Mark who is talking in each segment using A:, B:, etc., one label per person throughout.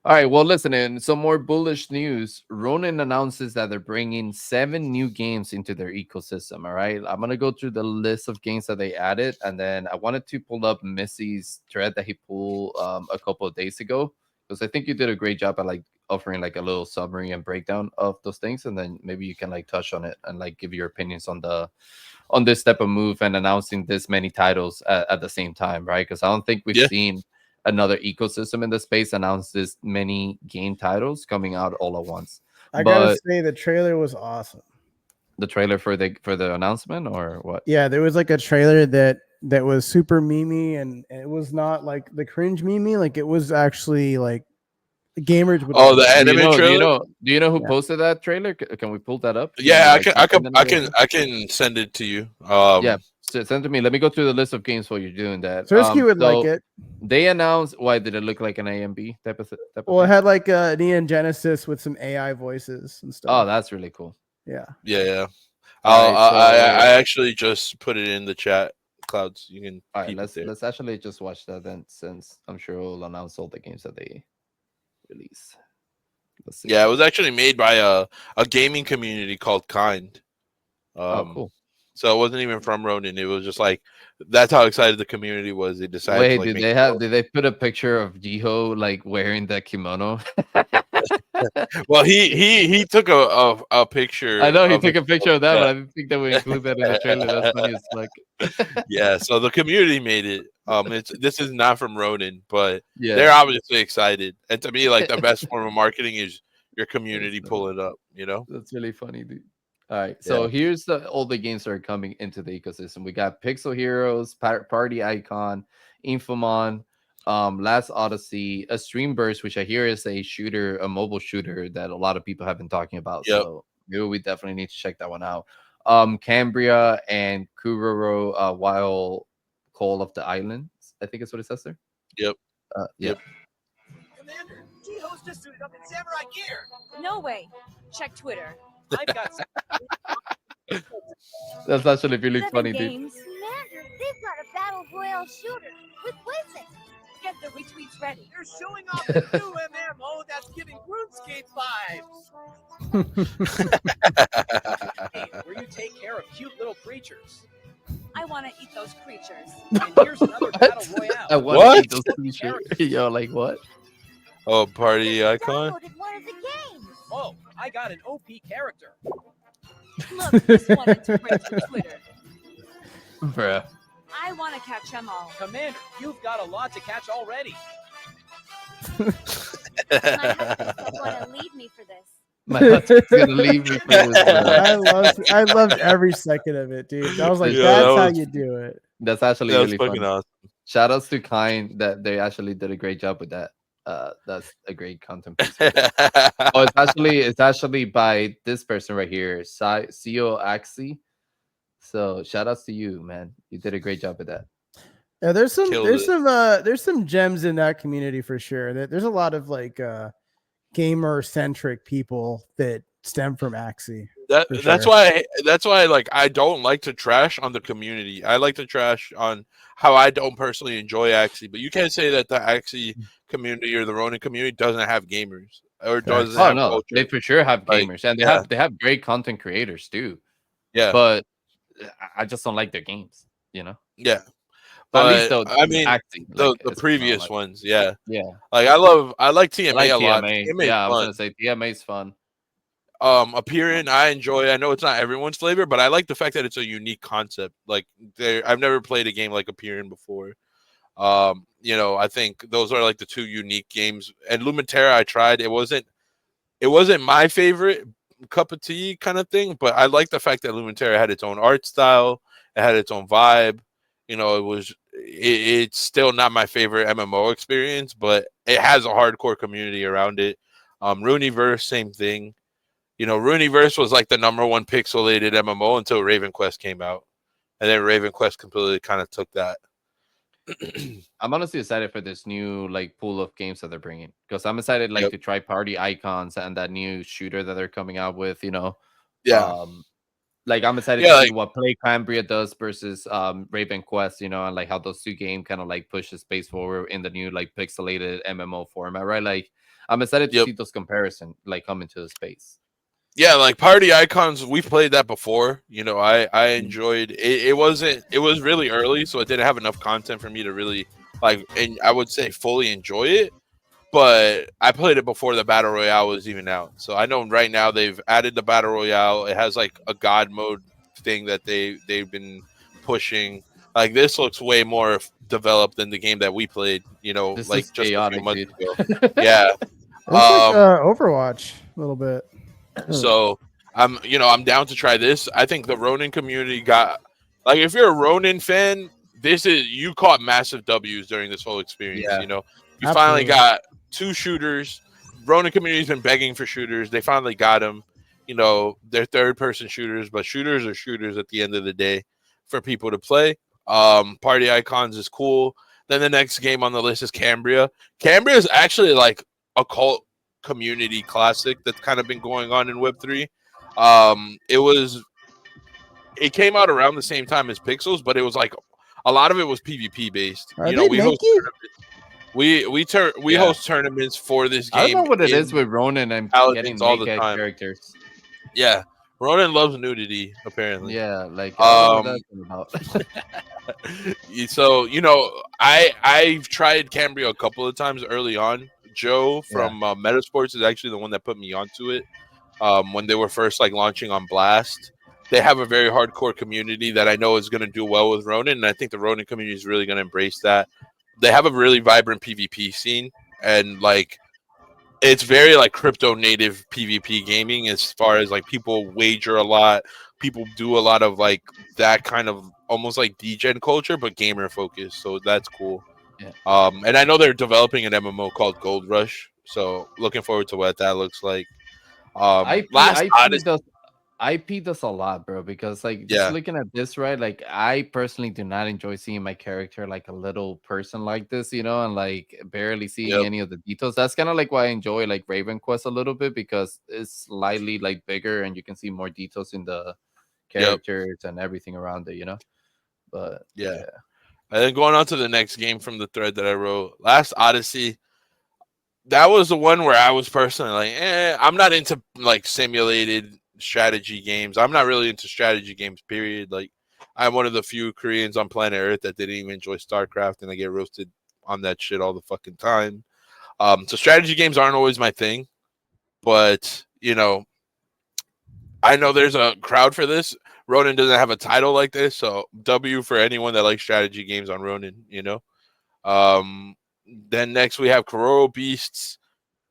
A: All right, well, listen, in some more bullish news, Ronin announces that they're bringing 7 new games into their ecosystem. All right, I'm gonna go through the list of games that they added, and then I wanted to pull up Missy's thread that he pulled a couple of days ago, because I think you did a great job at like offering like a little summary and breakdown of those things, and then maybe you can like touch on it and like give your opinions on this type of move and announcing this many titles at the same time, right? Because I don't think we've
B: Yeah.
A: seen another ecosystem in the space announce this many game titles coming out all at once.
C: I gotta
A: But
C: say the trailer was awesome.
A: the trailer for the announcement or what?
C: Yeah, there was like a trailer that was super memey, and it was not like the cringe memey. Like it was actually like gamers would
B: Oh,
C: like
B: the
C: it.
B: anime trailer.
A: Do you know who
C: Yeah.
A: posted that trailer? Can we pull that up? Can
B: Yeah,
A: you
B: I
A: like
B: can, I
A: find
B: can,
A: it
B: I
A: really
B: can,
A: quick?
B: I can send it to you.
A: Yeah, send it to me. Let me go through the list of games while you're doing that.
C: Sersky would like
A: So
C: it.
A: they announced, why did it look like an AMB type of
C: Well, it
A: thing?
C: had like Neon Genesis with some AI voices and
A: Oh,
C: stuff.
A: that's really cool.
C: Yeah.
B: yeah.
A: All right,
B: I
A: so
B: actually just put it in the chat, Clouds. You can
A: all right,
B: peep it there.
A: let's actually just watch that then, since I'm sure we'll announce all the games that they release. Let's see.
B: Yeah, it was actually made by a gaming community called Kind.
A: Oh, cool.
B: So it wasn't even from Ronin. It was just like that's how excited the community was. They decided to
A: Wait,
B: like make it.
A: did they put a picture of Jiho like wearing the kimono?
B: Well, he took a picture
A: I know he
B: of
A: took a
B: himself.
A: picture of that,
B: Yeah.
A: but I didn't think that we include that in the trailer. That's funny as fuck.
B: Yeah, so the community made it. This is not from Ronin, but
A: Yeah,
B: they're obviously excited. And to me, like the best form of marketing is your
A: that's
B: community
A: funny.
B: pulling up. You know?
A: That's really funny, dude. All right,
B: Yeah.
A: so here's all the games that are coming into the ecosystem. We got Pixel Heroes, Party Icon, Infomon, Last Odyssey, a Xtremeverse, which I hear is a shooter, a mobile shooter that a lot of people have been talking about.
B: Yep.
A: So maybe we definitely need to check that one out. Cambria and Kuroro, Wild Call of the Islands, I think is what it says there.
B: Yep.
A: Yeah.
B: Yep.
D: Commander, Jiho's just suited up in samurai gear.
E: No way. Check Twitter.
D: I've got some.
A: That's actually really
E: 7
A: funny, dude.
E: games.
F: Commander, they've got a battle royale shooter with wizards.
E: Get the retweets ready.
D: They're showing off the new MMO that's giving RuneScape vibes. Hey, where you take care of cute little creatures.
E: I want to eat those creatures.
D: And here's another battle royale.
A: I want
B: What?
A: to eat those t-shirts. Yo, like what?
B: Oh, party icon.
F: Downloaded one of the games.
D: Oh, I got an OP character.
E: Look, this one integrates with Twitter.
A: Bruh.
E: I want to catch them all.
D: Commander, you've got a lot to catch already.
E: My husband's going to leave me for this.
A: My husband's gonna leave me for this. Bruh.
C: I loved every second of it, dude. I was like,
B: Yeah,
C: that's
B: that
C: how
B: was-
C: you do it.
A: That's actually
B: That was
A: really
B: fucking
A: funny.
B: awesome.
A: Shout outs to Kind that they actually did a great job with that. That's a great content piece. Oh, it's actually by this person right here, CEO Axie. So shout outs to you, man. You did a great job with that.
C: Yeah, there's
B: Killed it.
C: some gems in that community for sure. There's a lot of like gamer centric people that stem from Axie. For
B: That's
C: sure.
B: why like I don't like to trash on the community. I like to trash on how I don't personally enjoy Axie, but you can't say that the Axie community or the Ronin community doesn't have gamers or doesn't
A: Oh
B: have
A: no,
B: culture.
A: they for sure have
B: Like,
A: gamers, and
B: yeah.
A: they have great content creators too.
B: Yeah,
A: But I just don't like their games, you know.
B: yeah.
A: At
B: But
A: least though,
B: I mean,
A: Axie,
B: the
A: like, it's
B: previous
A: not like,
B: ones, yeah.
A: yeah.
B: Like I like TMA
A: I like
B: a lot.
A: TMA.
B: TMA is
A: Yeah, I was
B: fun.
A: gonna say TMA is fun.
B: Appearing, I enjoy. I know it's not everyone's flavor, but I like the fact that it's a unique concept. Like I've never played a game like Appearing before. I think those are like the two unique games. And Lumenterra, I tried. It wasn't my favorite cup of tea kind of thing, but I like the fact that Lumenterra had its own art style. It had its own vibe. It's still not my favorite MMO experience, but it has a hardcore community around it. Runiverse, same thing. Runiverse was like the #1 pixelated MMO until Raven Quest came out. And then Raven Quest completely kind of took that.
A: I'm honestly excited for this new like pool of games that they're bringing, because I'm excited like
B: Yep.
A: to try Party Icons and that new shooter that they're coming out with.
B: Yeah.
A: Like I'm excited
B: Yeah,
A: to
B: like
A: see what play Cambria does versus Raven Quest, you know, and like how those two games kind of like push the space forward in the new like pixelated MMO format, right? Like I'm excited to
B: yep.
A: see those comparison like come into the space.
B: Yeah, like Party Icons, we've played that before. You know, I
A: Mm.
B: enjoyed it. It was really early, so it didn't have enough content for me to really like, and I would say fully enjoy it. But I played it before the battle royale was even out, so I know right now they've added the battle royale. It has like a god mode thing that they've been pushing. Like this looks way more developed than the game that we played. You know,
A: This
B: like
A: is
B: just a few
A: chaotic,
B: months
A: dude.
B: ago. Yeah.
C: It looks like
B: Um.
C: Overwatch a little bit.
B: So I'm down to try this. I think the Ronin community got like if you're a Ronin fan, you caught massive W's during this whole experience.
A: Yeah.
B: You know, you finally
C: Absolutely.
B: got 2 shooters. Ronin community's been begging for shooters. They finally got them. You know, they're third-person shooters, but shooters are shooters at the end of the day for people to play. Party Icons is cool. Then the next game on the list is Cambria. Cambria is actually like a cult community classic that's kind of been going on in Web3. It came out around the same time as Pixels, but it was like a lot of it was PvP based.
C: Are
B: You know,
C: they
B: we host
C: Nikki?
B: we
A: Yeah.
B: host tournaments for this
A: I don't
B: game
A: know what it is
B: in
A: with Ronin and getting
B: Paladins all the
A: naked
B: time.
A: characters.
B: Yeah, Ronin loves nudity apparently.
A: Yeah, like I don't know what that's about.
B: So I've tried Cambria a couple of times early on. Joe from Metasports is actually the one that put me onto it. When they were first like launching on Blast, they have a very hardcore community that I know is going to do well with Ronin, and I think the Ronin community is really going to embrace that. They have a really vibrant PvP scene, and like it's very like crypto native PvP gaming as far as like people wager a lot, people do a lot of like that kind of almost like degen culture, but gamer focused. So that's cool.
A: Yeah.
B: And I know they're developing an MMO called Gold Rush, so looking forward to what that looks like. Last Odyssey,
A: IP does a lot, bro, because like just
B: yeah,
A: looking at this, right? Like I personally do not enjoy seeing my character like a little person like this, you know, and like barely seeing
B: yep,
A: any of the details. That's kind of like why I enjoy like Raven Quest a little bit because it's slightly like bigger and you can see more details in the
B: yep,
A: characters and everything around it, you know. But
B: yeah.
A: yeah.
B: And then going on to the next game from the thread that I wrote, Last Odyssey. That was the one where I was personally like, I'm not into like simulated strategy games. I'm not really into strategy games, period. Like, I'm one of the few Koreans on planet Earth that didn't even enjoy StarCraft, and I get roasted on that shit all the fucking time. So strategy games aren't always my thing, but I know there's a crowd for this. Ronin doesn't have a title like this, so W for anyone that likes strategy games on Ronin. Then next we have Kuroro Beasts.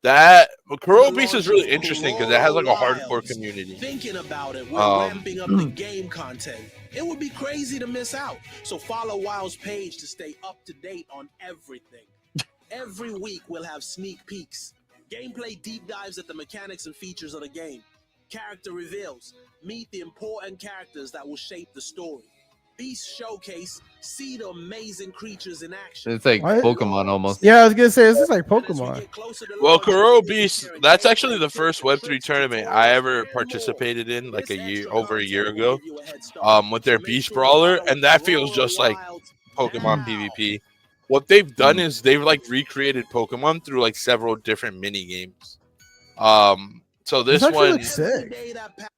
B: Kuroro Beasts is really interesting because it has like a hardcore community.
D: Thinking about it, we're ramping up the game content. It would be crazy to miss out. So follow Wild's page to stay up to date on everything. Every week we'll have sneak peeks, gameplay deep dives at the mechanics and features of the game, character reveals, meet the important characters that will shape the story. Beast Showcase, see the amazing creatures in action.
A: It's like
C: What?
A: Pokemon almost.
C: Yeah, I was gonna say this is like Pokemon.
B: Well, Kuroro Beast, that's actually the first Web3 tournament I ever participated in, like over a year ago, with their Beast Brawler, and that feels just like Pokemon PvP. What they've done is they've like recreated Pokemon through like several different mini games. So
C: This actually looks sick.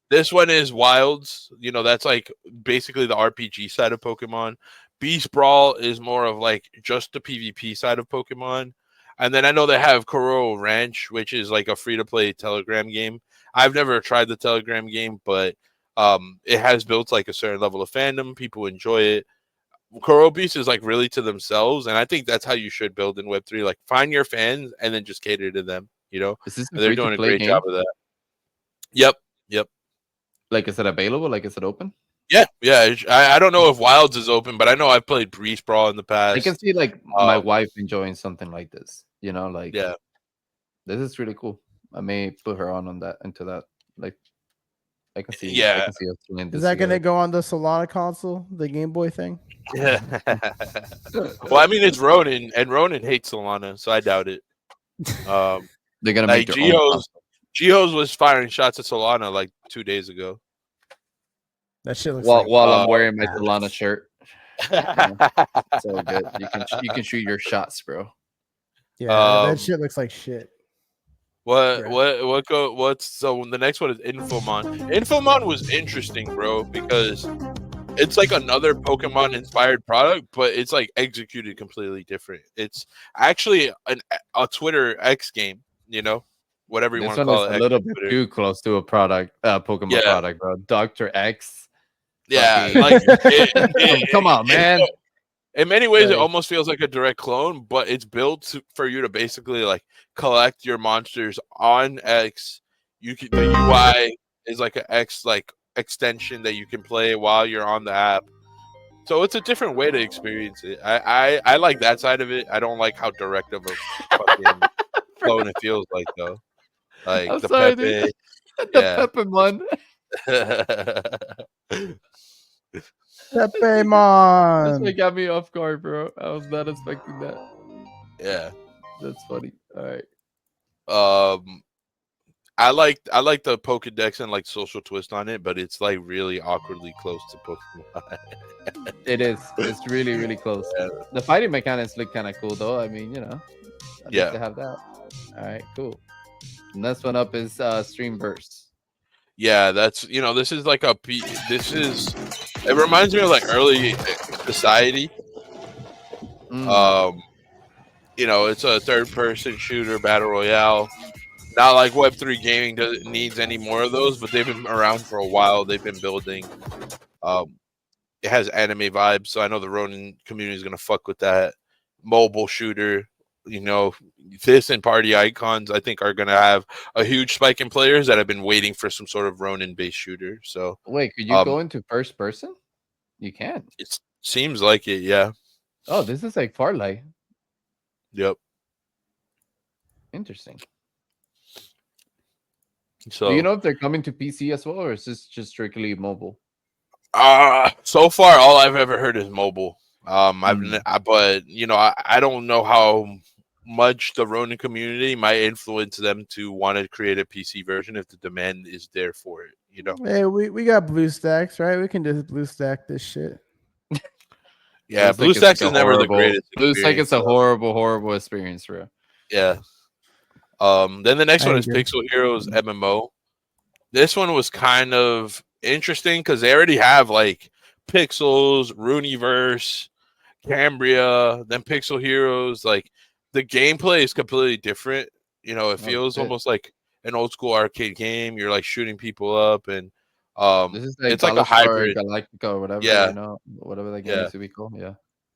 B: this one is Wilds. That's like basically the RPG side of Pokemon. Beast Brawl is more of like just the PvP side of Pokemon. And then I know they have Kuroro Ranch, which is like a free-to-play Telegram game. I've never tried the Telegram game, but it has built like a certain level of fandom. People enjoy it. Kuroro Beast is like really to themselves, and I think that's how you should build in Web3. Like find your fans and then just cater to them.
A: Is this a
B: And they're doing a
A: free-to-play
B: great
A: game?
B: job of that. Yep.
A: Like, is it available? Like, is it open?
B: Yeah. I don't know if Wilds is open, but I know I've played Beast Brawl in the past.
A: I can see like my wife enjoying something like this. Like
B: Yeah.
A: this is really cool. I may put her on that into that. Like, I can see.
B: Yeah.
A: I can see us playing this.
C: Is that gonna
A: together.
C: go on the Solana console, the Game Boy thing?
B: Yeah. Well, I mean, it's Ronin, and Ronin hates Solana, so I doubt it.
A: They're gonna
B: Like
A: make their own.
B: Geo's was firing shots at Solana like 2 days ago.
C: That shit looks
A: while
C: like
A: while I'm wearing my
C: ass.
A: Solana shirt. It's all good. You can shoot your shots, bro.
C: Yeah, that shit looks like shit.
B: What's so the next one is Infomon. Infomon was interesting, bro, because it's like another Pokemon inspired product, but it's like executed completely different. It's actually a Twitter X game, you know, whatever you
A: This
B: want to
A: one is
B: call it.
A: a
B: X
A: little
B: on
A: bit
B: Twitter.
A: too close to a product, Pokemon
B: Yeah.
A: product, bro. Dr. X.
B: Yeah,
A: fucking-
B: like
A: come on, man.
B: In many ways, it
A: Like-
B: almost feels like a direct clone, but it's built for you to basically like collect your monsters on X. The UI is like an X like extension that you can play while you're on the app. So it's a different way to experience it. I like that side of it. I don't like how direct of a fucking clone it feels like though. Like
A: I'm
B: the
A: sorry,
B: Pepe.
A: dude.
B: Yeah.
A: The Peppermon. This
C: Pepemon.
A: one got me off guard, bro. I was not expecting that.
B: Yeah.
A: That's funny. All right.
B: I like the Pokedex and like social twist on it, but it's like really awkwardly close to Pokemon.
A: It is. It's really, really close.
B: Yeah.
A: The fighting mechanics look kind of cool, though. I mean, at
B: Yeah.
A: least to have that. All right, cool. Next one up is Xtremeverse.
B: Yeah, that's this is like it reminds me of like early society. It's a third person shooter battle royale. Not like Web3 gaming needs any more of those, but they've been around for a while. They've been building. It has anime vibes, so I know the Ronin community is gonna fuck with that. Mobile shooter, this and party icons, I think, are gonna have a huge spike in players that have been waiting for some sort of Ronin-based shooter. So
A: Wait, could you go into first person? You can.
B: it seems like it, yeah.
A: Oh, this is like Farlight.
B: Yep.
A: Interesting.
B: So
A: do you know if they're coming to PC as well, or is this just strictly mobile?
B: So far, all I've ever heard is mobile.
A: Hmm.
B: But I don't know how much the Ronin community might influence them to want to create a PC version if the demand is there for it.
C: Hey, we got BlueStacks, right? We can just BlueStack this shit.
B: Yeah,
A: Looks like it's
B: BlueStacks
A: like
B: is never the greatest.
A: Looks like it's a
B: experience,
A: horrible, horrible experience, bro.
B: Yeah. Then the next
C: I
B: one is
C: agree.
B: Pixel Heroes MMO. This one was kind of interesting because they already have like Pixels, Rooniverse, Cambria, then Pixel Heroes. Like the gameplay is completely different. It feels
A: shit.
B: almost like an old school arcade game. You're like shooting people up, and
A: This is like
B: it's like a
A: Battlestar
B: hybrid.
A: Galactica or whatever,
B: Yeah.
A: whatever that game
B: Yeah.
A: used to be called. Yeah.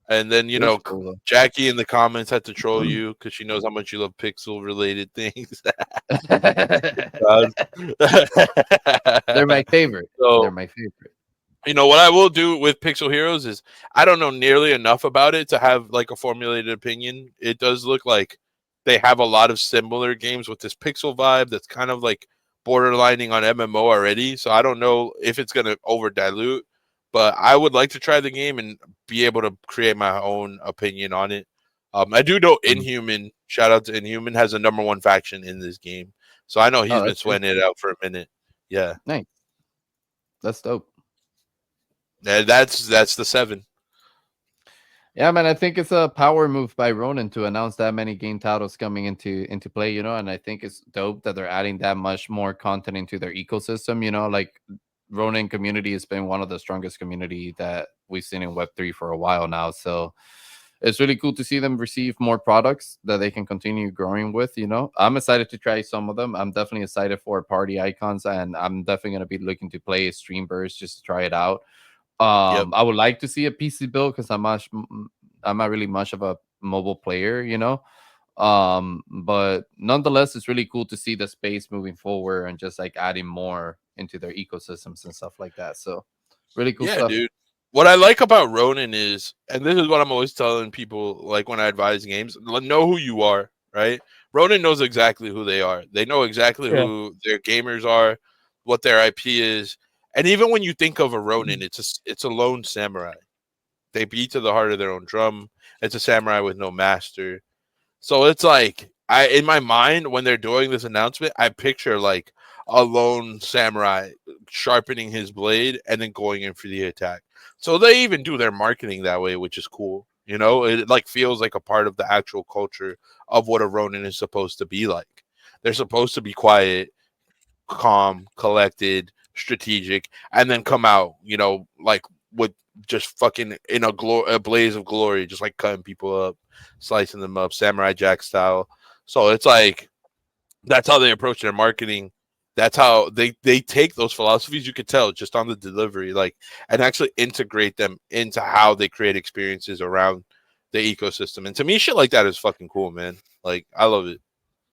B: And then
A: It looks cool, though.
B: Jackie in the comments had to troll you because she knows how much you love pixel related things.
A: They're my favorite.
B: So-
A: They're my favorite.
B: What I will do with Pixel Heroes is I don't know nearly enough about it to have like a formulated opinion. It does look like they have a lot of similar games with this pixel vibe that's kind of like borderlining on MMO already. So I don't know if it's going to over dilute, but I would like to try the game and be able to create my own opinion on it. I do know Inhuman, shout out to Inhuman, has a #1 faction in this game. So I know he's been
A: that's good.
B: sweating it out for a minute. Yeah.
A: Nice. That's dope.
B: That's the 7.
A: Yeah, man, I think it's a power move by Ronin to announce that many game titles coming into play, and I think it's dope that they're adding that much more content into their ecosystem, like Ronin community has been one of the strongest community that we've seen in Web3 for a while now. So it's really cool to see them receive more products that they can continue growing with, I'm excited to try some of them. I'm definitely excited for party icons, and I'm definitely going to be looking to play Xtremeverse just to try it out. I would like to see a PC build because I'm not really much of a mobile player, but nonetheless, it's really cool to see the space moving forward and just like adding more into their ecosystems and stuff like that. So really cool stuff.
B: Dude. What I like about Ronin is, and this is what I'm always telling people, like when I advise games, know who you are, right? Ronin knows exactly who they are. They know exactly who their gamers are, what their IP is. And even when you think of a Ronin, it's a lone samurai. They beat to the heart of their own drum. It's a samurai with no master. So it's like, in my mind, when they're doing this announcement, I picture like a lone samurai sharpening his blade and then going in for the attack. So they even do their marketing that way, which is cool. You know, it like feels like a part of the actual culture of what a Ronin is supposed to be like. They're supposed to be quiet, calm, collected, strategic, and then come out, you know, like with just fucking in a blaze of glory, just like cutting people up, slicing them up, Samurai Jack style. So it's like that's how they approach their marketing. That's how they take those philosophies. You could tell just on the delivery, like, and actually integrate them into how they create experiences around the ecosystem. And to me, shit like that is fucking cool, man. Like, I love it.